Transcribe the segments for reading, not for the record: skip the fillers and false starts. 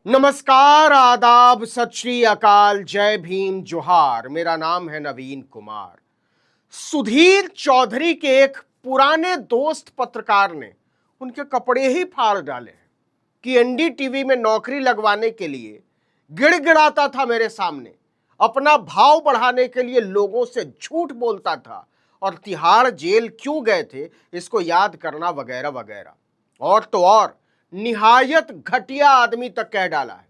नमस्कार, आदाब, सत श्री अकाल, जय भीम, जोहार। मेरा नाम है नवीन कुमार। सुधीर चौधरी के एक पुराने दोस्त पत्रकार ने उनके कपड़े ही फाड़ डाले हैं कि एनडीटीवी में नौकरी लगवाने के लिए गिड़गिड़ाता था मेरे सामने, अपना भाव बढ़ाने के लिए लोगों से झूठ बोलता था और तिहाड़ जेल क्यों गए थे इसको याद करना वगैरह वगैरह। और तो और निहायत घटिया आदमी तक कह डाला है।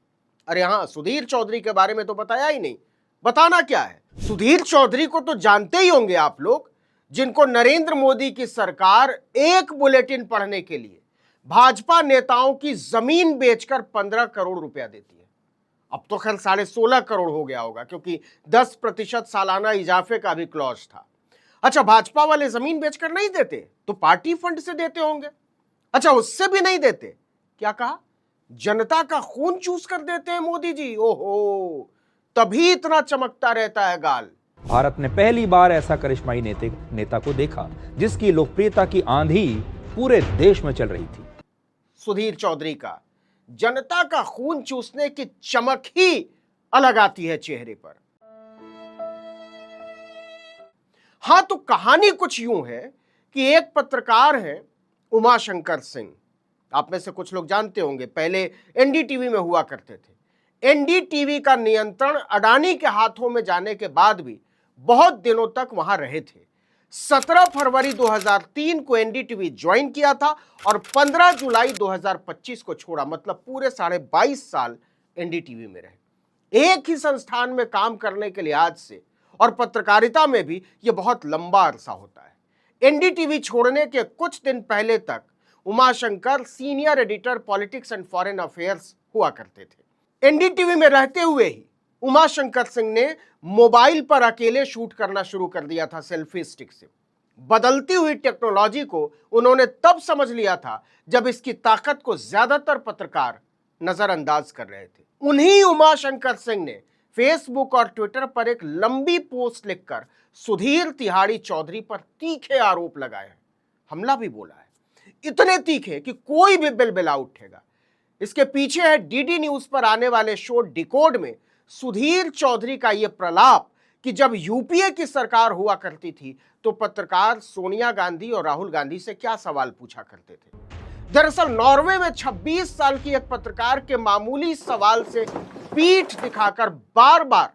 अरे हाँ, सुधीर चौधरी के बारे में तो बताया ही नहीं। बताना क्या है? सुधीर चौधरी को तो जानते ही होंगे आप लोग, जिनको नरेंद्र मोदी की सरकार एक बुलेटिन पढ़ने के लिए भाजपा नेताओं की जमीन बेचकर 15 करोड़ रुपया देती है। अब तो खैर 16.5 करोड़ हो गया होगा, क्योंकि 10% सालाना इजाफे का भी क्लॉज था। अच्छा, भाजपा वाले जमीन बेचकर नहीं देते तो पार्टी फंड से देते होंगे। अच्छा, उससे भी नहीं देते, क्या कहा? जनता का खून चूस कर देते हैं मोदी जी। ओहो, तभी इतना चमकता रहता है गाल। भारत ने पहली बार ऐसा करिश्माई नेता को देखा जिसकी लोकप्रियता की आंधी पूरे देश में चल रही थी। सुधीर चौधरी का जनता का खून चूसने की चमक ही अलग आती है चेहरे पर। हां, तो कहानी कुछ यूं है कि एक पत्रकार है उमाशंकर सिंह। आप में से कुछ लोग जानते होंगे, पहले एनडीटीवी में हुआ करते थे। एनडीटीवी का नियंत्रण अडानी के हाथों में जाने के बाद भी बहुत दिनों तक वहां रहे थे। 17 फरवरी 2003 को एनडीटीवी ज्वाइन किया था और 15 जुलाई 2025 को छोड़ा। मतलब पूरे 22.5 साल एनडीटीवी में रहे, एक ही संस्थान में काम करने के लिहाज से। और पत्रकारिता में भी यह बहुत लंबा अरसा होता है। एनडीटीवी छोड़ने के कुछ दिन पहले तक Umashankar senior editor politics and foreign affairs हुआ करते थे। एनडीटीवी में रहते हुए ही उमाशंकर सिंह ने मोबाइल पर अकेले शूट करना शुरू कर दिया था, सेल्फी स्टिक से। बदलती हुई टेक्नोलॉजी को उन्होंने तब समझ लिया था जब इसकी ताकत को ज्यादातर पत्रकार नजरअंदाज कर रहे थे। उन्हीं उमाशंकर सिंह ने फेसबुक और ट्विटर पर एक लंबी पोस्ट लिखकर सुधीर तिहाड़ी चौधरी पर तीखे आरोप लगाए हैं, हमला भी बोला है। इतने तीखे कि कोई भी बिलबिला उठेगा। इसके पीछे है डीडी न्यूज पर आने वाले शो डिकोड में सुधीर चौधरी का यह प्रलाप कि जब यूपीए की सरकार हुआ करती थी तो पत्रकार सोनिया गांधी और राहुल गांधी से क्या सवाल पूछा करते थे। दरअसल नॉर्वे में 26 साल की एक पत्रकार के मामूली सवाल से पीठ दिखाकर बार बार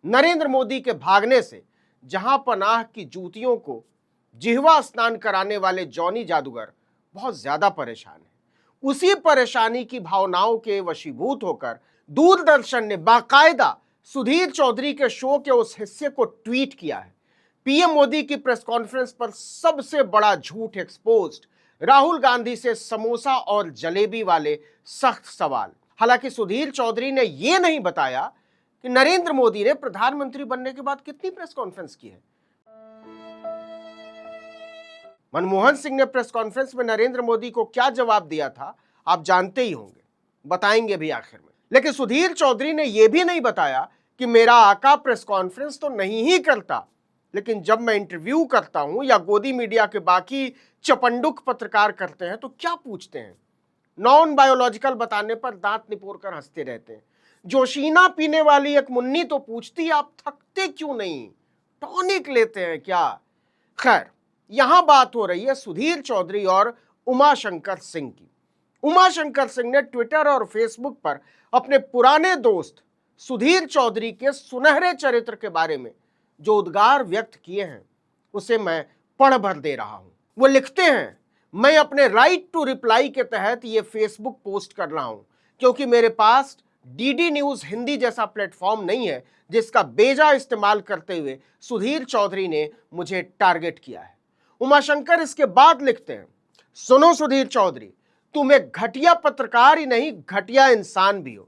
नरेंद्र मोदी के भागने से जहां पनाह की जूतियों को जिह्वा स्नान कराने वाले जॉनी जादूगर बहुत ज्यादा परेशान है। उसी परेशानी की भावनाओं के वशीभूत होकर दूरदर्शन ने बाकायदा सुधीर चौधरी के शो के उस हिस्से को ट्वीट किया है। पीएम मोदी की प्रेस कॉन्फ्रेंस पर सबसे बड़ा झूठ एक्सपोज्ड, राहुल गांधी से समोसा और जलेबी वाले सख्त सवाल। हालांकि सुधीर चौधरी ने यह नहीं बताया कि नरेंद्र मोदी ने प्रधानमंत्री बनने के बाद कितनी प्रेस कॉन्फ्रेंस की है। मनमोहन सिंह ने प्रेस कॉन्फ्रेंस में नरेंद्र मोदी को क्या जवाब दिया था आप जानते ही होंगे, बताएंगे भी आखिर में। लेकिन सुधीर चौधरी ने यह भी नहीं बताया कि मेरा आका प्रेस कॉन्फ्रेंस तो नहीं ही करता, लेकिन जब मैं इंटरव्यू करता हूं या गोदी मीडिया के बाकी चपंडुक पत्रकार करते हैं तो क्या पूछते हैं। नॉन बायोलॉजिकल बताने पर दांत निपोर कर हंसते रहते हैं। जोशीना पीने वाली एक मुन्नी तो पूछती आप थकते क्यों नहीं, टॉनिक लेते हैं क्या। खैर, यहां बात हो रही है सुधीर चौधरी और उमाशंकर सिंह की। उमाशंकर सिंह ने ट्विटर और फेसबुक पर अपने पुराने दोस्त सुधीर चौधरी के सुनहरे चरित्र के बारे में जो उद्गार व्यक्त किए हैं उसे मैं पढ़ भर दे रहा हूं। वो लिखते हैं, मैं अपने राइट टू रिप्लाई के तहत ये फेसबुक पोस्ट कर रहा हूं क्योंकि मेरे पास डीडी न्यूज हिंदी जैसा प्लेटफॉर्म नहीं है जिसका बेजा इस्तेमाल करते हुए सुधीर चौधरी ने मुझे टारगेट किया है। उमाशंकर इसके बाद लिखते हैं, सुनो सुधीर चौधरी, तुम एक घटिया पत्रकार ही नहीं, घटिया इंसान भी हो।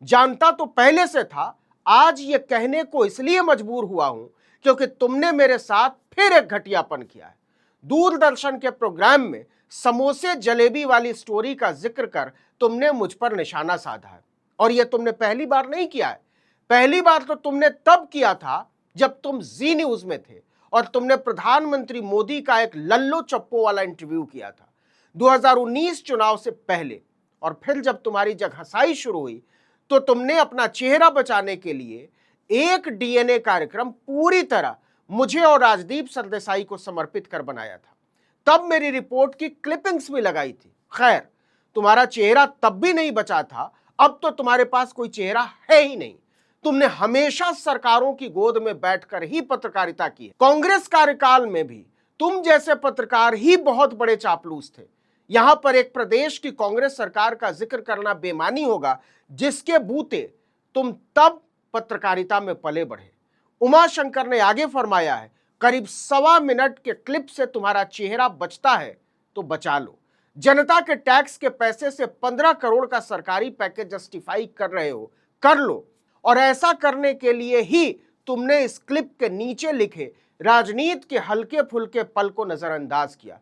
जानता तो पहले से था, आज ये कहने को इसलिए मजबूर हुआ हूं क्योंकि तुमने मेरे साथ फिर एक घटियापन किया है। दूरदर्शन के प्रोग्राम में समोसे जलेबी वाली स्टोरी का जिक्र कर तुमने मुझ पर निशाना साधा है। और यह तुमने पहली बार नहीं किया है। पहली बार तो तुमने तब किया था जब तुम जी न्यूज में थे और तुमने प्रधानमंत्री मोदी का एक लल्लो चप्पो वाला इंटरव्यू किया था 2019 चुनाव से पहले। और फिर जब तुम्हारी जगहसाई शुरू हुई तो तुमने अपना चेहरा बचाने के लिए एक डीएनए कार्यक्रम पूरी तरह मुझे और राजदीप सरदेसाई को समर्पित कर बनाया था। तब मेरी रिपोर्ट की क्लिपिंग्स भी लगाई थी। खैर, तुम्हारा चेहरा तब भी नहीं बचा था, अब तो तुम्हारे पास कोई चेहरा है ही नहीं। तुमने हमेशा सरकारों की गोद में बैठकर ही पत्रकारिता की है। कांग्रेस कार्यकाल में भी तुम जैसे पत्रकार ही बहुत बड़े चापलूस थे। यहां पर एक प्रदेश की कांग्रेस सरकार का जिक्र करना बेमानी होगा जिसके बूते तुम तब पत्रकारिता में पले बढ़े। उमाशंकर ने आगे फरमाया है, करीब 1.25 मिनट के क्लिप से तुम्हारा चेहरा बचता है तो बचा लो। जनता के टैक्स के पैसे से 15 करोड़ का सरकारी पैकेज जस्टिफाई कर रहे हो, कर लो। और ऐसा करने के लिए ही तुमने इस क्लिप के नीचे लिखे राजनीति के हल्के फुल्के पल को नजरअंदाज किया,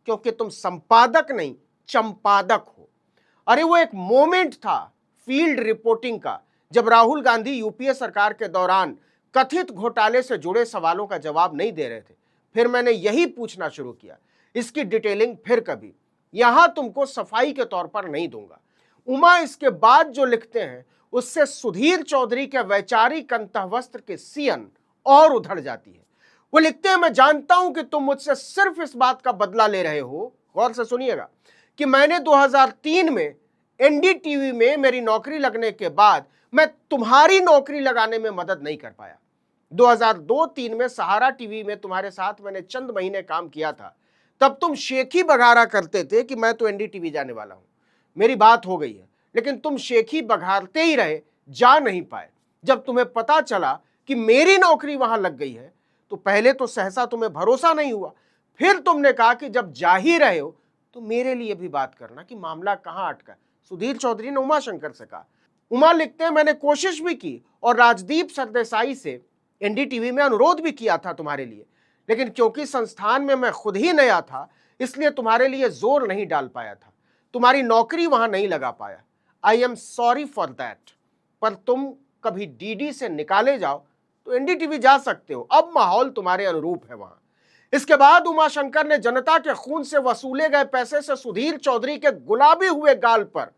क्योंकि तुम संपादक नहीं चंपादक हो। अरे वो एक मोमेंट था फील्ड रिपोर्टिंग का, जब राहुल गांधी यूपीए सरकार के दौरान कथित घोटाले से जुड़े सवालों का जवाब नहीं दे रहे थे। फिर मैंने यही पूछना शुरू किया। इसकी डिटेलिंग फिर कभी, यहां तुमको सफाई के तौर पर नहीं दूंगा। उमा इसके बाद जो लिखते हैं उससे सुधीर चौधरी के वैचारिक अंतःवस्त्र के सियन और उधड़ जाती है। वो लिखते हैं, मैं जानता हूं कि तुम मुझसे सिर्फ इस बात का बदला ले रहे हो, गौर से सुनिएगा, कि मैंने 2003 में एनडीटीवी में मेरी नौकरी लगने के बाद मैं तुम्हारी नौकरी लगाने में मदद नहीं कर पाया। 2002-03 में सहारा टीवी में तुम्हारे साथ मैंने चंद महीने काम किया था। तब तुम शेखी बघारा करते थे कि मैं तो एनडीटीवी जाने वाला हूं, मेरी बात हो गई है। लेकिन तुम शेखी बघारते ही रहे, जा नहीं पाए। जब तुम्हें पता चला कि मेरी नौकरी वहां लग गई है तो पहले तो सहसा तुम्हें भरोसा नहीं हुआ, फिर तुमने कहा कि जब जा ही रहे हो तो मेरे लिए भी बात करना कि मामला कहां अटका। सुधीर चौधरी ने उमाशंकर से कहा। उमा लिखते हैं, मैंने कोशिश भी की और राजदीप सरदेसाई से एनडीटीवी में अनुरोध भी किया था तुम्हारे लिए, लेकिन क्योंकि संस्थान में मैं खुद ही नया था इसलिए तुम्हारे लिए जोर नहीं डाल पाया था, तुम्हारी नौकरी वहां नहीं लगा पाया। I am sorry for that. पर तुम कभी डीडी से निकाले जाओ तो एनडीटीवी जा सकते हो, अब माहौल तुम्हारे अनुरूप है वहां। इसके बाद उमाशंकर ने जनता के खून से वसूले गए पैसे से सुधीर चौधरी के गुलाबी हुए गाल पर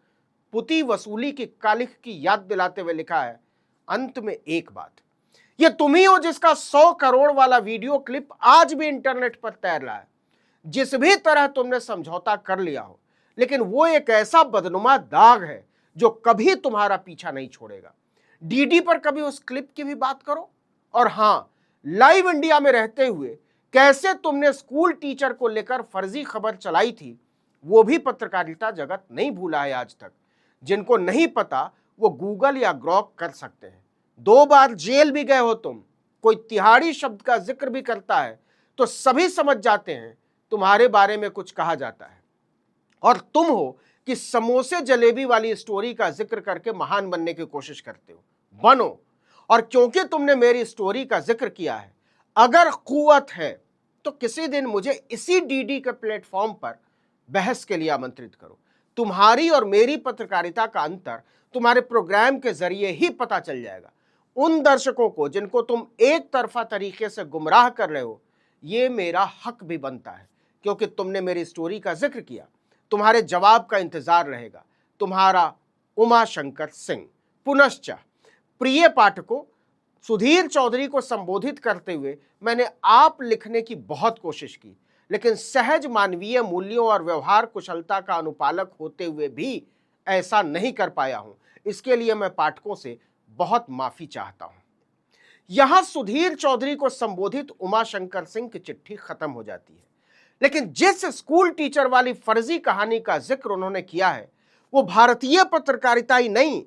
पुती वसूली की कालिख की याद दिलाते हुए लिखा है, अंत में एक बात, ये तुम ही हो जिसका 100 करोड़ वाला वीडियो क्लिप आज भी इंटरनेट पर तैर रहा है। जिस भी तरह तुमने समझौता कर लिया हो, लेकिन वो एक ऐसा बदनुमा दाग है जो कभी तुम्हारा पीछा नहीं छोड़ेगा। डीडी पर कभी उस क्लिप की भी बात करो। और हां, लाइव इंडिया में रहते हुए कैसे तुमने स्कूल टीचर को लेकर फर्जी खबर चलाई थी, वो भी पत्रकारिता जगत नहीं भूला है आज तक। जिनको नहीं पता वो गूगल या ग्रॉक कर सकते हैं। 2 बार जेल भी गए हो तुम, कोई तिहाड़ी शब्द का जिक्र भी करता है तो सभी समझ जाते हैं तुम्हारे बारे में कुछ कहा जाता है। और तुम हो कि समोसे जलेबी वाली स्टोरी का जिक्र करके महान बनने की कोशिश करते हो, बनो। और क्योंकि तुमने मेरी स्टोरी का जिक्र किया है, अगर कुव्वत है तो किसी दिन मुझे इसी डीडी के प्लेटफॉर्म पर बहस के लिए आमंत्रित करो। तुम्हारी और मेरी पत्रकारिता का अंतर तुम्हारे प्रोग्राम के जरिए ही पता चल जाएगा। उन दर्शकों को जिनको तुम एक तरफा तरीके से गुमराह कर रहे हो, ये मेरा हक भी बनता है, क्योंकि तुमने मेरी स्टोरी का जिक्र किया। तुम्हारे जवाब का इंतजार रहेगा। तुम्हारा उमाशंकर सिंह। पुनश्च प्रिय पाठकों, सुधीर चौधरी को संबोधित करते हुए मैंने आप लिखने की बहुत कोशिश की, लेकिन सहज मानवीय मूल्यों और व्यवहार कुशलता का अनुपालक होते हुए भी ऐसा नहीं कर पाया हूं। इसके लिए मैं पाठकों से बहुत माफी चाहता हूं। यहां सुधीर चौधरी को संबोधित उमाशंकर सिंह की चिट्ठी खत्म हो जाती है, लेकिन जिस स्कूल टीचर वाली फर्जी कहानी का जिक्र उन्होंने किया है वो भारतीय पत्रकारिता ही नहीं,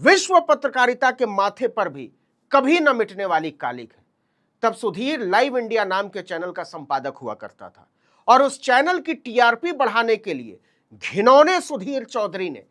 विश्व पत्रकारिता के माथे पर भी कभी न मिटने वाली कालिक है। तब सुधीर लाइव इंडिया नाम के चैनल का संपादक हुआ करता था और उस चैनल की टीआरपी बढ़ाने के लिए घिनौने सुधीर चौधरी ने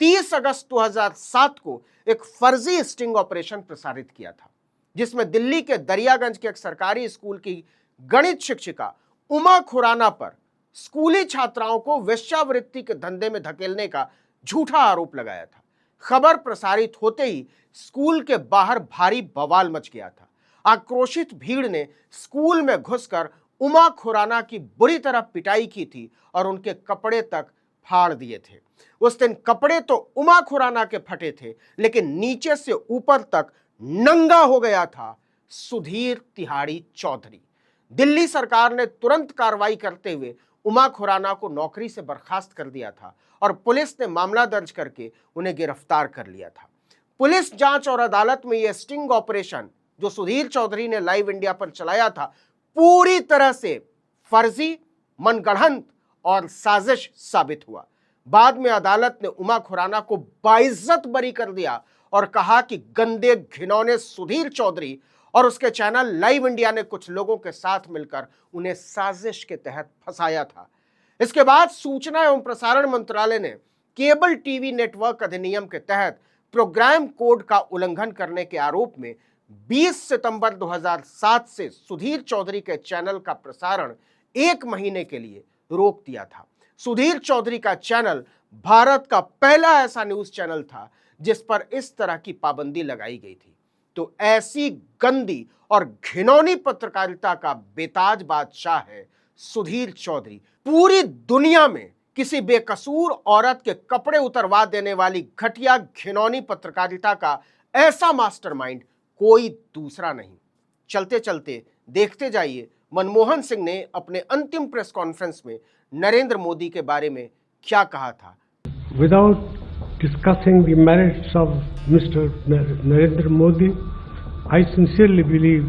30 अगस्त 2007 को एक फर्जी स्टिंग ऑपरेशन प्रसारित किया था, जिसमें दिल्ली के दरियागंज के एक सरकारी स्कूल की गणित शिक्षिका उमा खुराना पर स्कूली छात्राओं को वेश्यावृत्ति के धंधे में धकेलने का झूठा आरोप लगाया था। खबर प्रसारित होते ही स्कूल के बाहर भारी बवाल मच गया था। आक्रोशित भीड़ ने स्कूल में घुसकर उमा खुराना की बुरी तरह पिटाई की थी और उनके कपड़े तक फाड़ दिए थे। उस दिन कपड़े तो उमा खुराना के फटे थे, लेकिन नीचे से ऊपर तक नंगा हो गया था सुधीर तिहाड़ी चौधरी। दिल्ली सरकार ने तुरंत कार्रवाई करते हुए उमा खुराना को नौकरी से बर्खास्त कर दिया था और पुलिस ने मामला दर्ज करके उन्हें गिरफ्तार कर लिया था। पुलिस जांच और अदालत में यह स्टिंग ऑपरेशन जो सुधीर चौधरी ने लाइव इंडिया पर चलाया था, पूरी तरह से फर्जी, मनगढ़ंत और साजिश साबित हुआ। बाद में अदालत ने उमा खुराना को बाइज्जत बरी कर दिया और कहा कि गंदे घिनौने सुधीर चौधरी और उसके चैनल लाइव इंडिया ने कुछ लोगों के साथ मिलकर उन्हें साजिश के तहत फंसाया था। इसके बाद सूचना एवं प्रसारण मंत्रालय ने केबल टीवी नेटवर्क अधिनियम के तहत प्रोग्राम कोड का उल्लंघन करने के आरोप में 20 सितंबर 2007 से सुधीर चौधरी के चैनल का प्रसारण 1 महीने के लिए रोक दिया था। सुधीर चौधरी का चैनल भारत का पहला ऐसा न्यूज चैनल था जिस पर इस तरह की पाबंदी लगाई गई थी। तो ऐसी गंदी और घिनौनी पत्रकारिता का बेताज बादशाह है सुधीर चौधरी। पूरी दुनिया में किसी बेकसूर औरत के कपड़े उतरवा देने वाली घटिया घिनौनी पत्रकारिता का ऐसा मास्टरमाइंड कोई दूसरा नहीं। चलते चलते देखते जाइए मनमोहन सिंह ने अपने अंतिम प्रेस कॉन्फ्रेंस में नरेंद्र मोदी के बारे में क्या कहा था। Without discussing the merits of Mr. Narendra Modi, I sincerely believe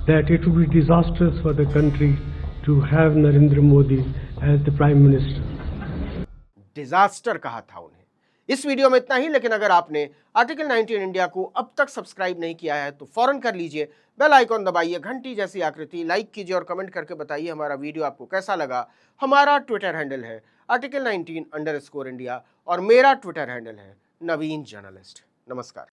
that it would be disastrous for the country to have Narendra Modi as the Prime Minister. Disaster कहा था उन्हें। इस वीडियो में इतना ही, लेकिन अगर आपने आर्टिकल 19 इंडिया को अब तक सब्सक्राइब नहीं किया है तो फौरन कर लीजिए, बेल आइकॉन दबाइए, घंटी जैसी आकृति, लाइक कीजिए और कमेंट करके बताइए हमारा वीडियो आपको कैसा लगा। हमारा ट्विटर हैंडल है article19_India और मेरा ट्विटर हैंडल है नवीन जर्नलिस्ट। नमस्कार।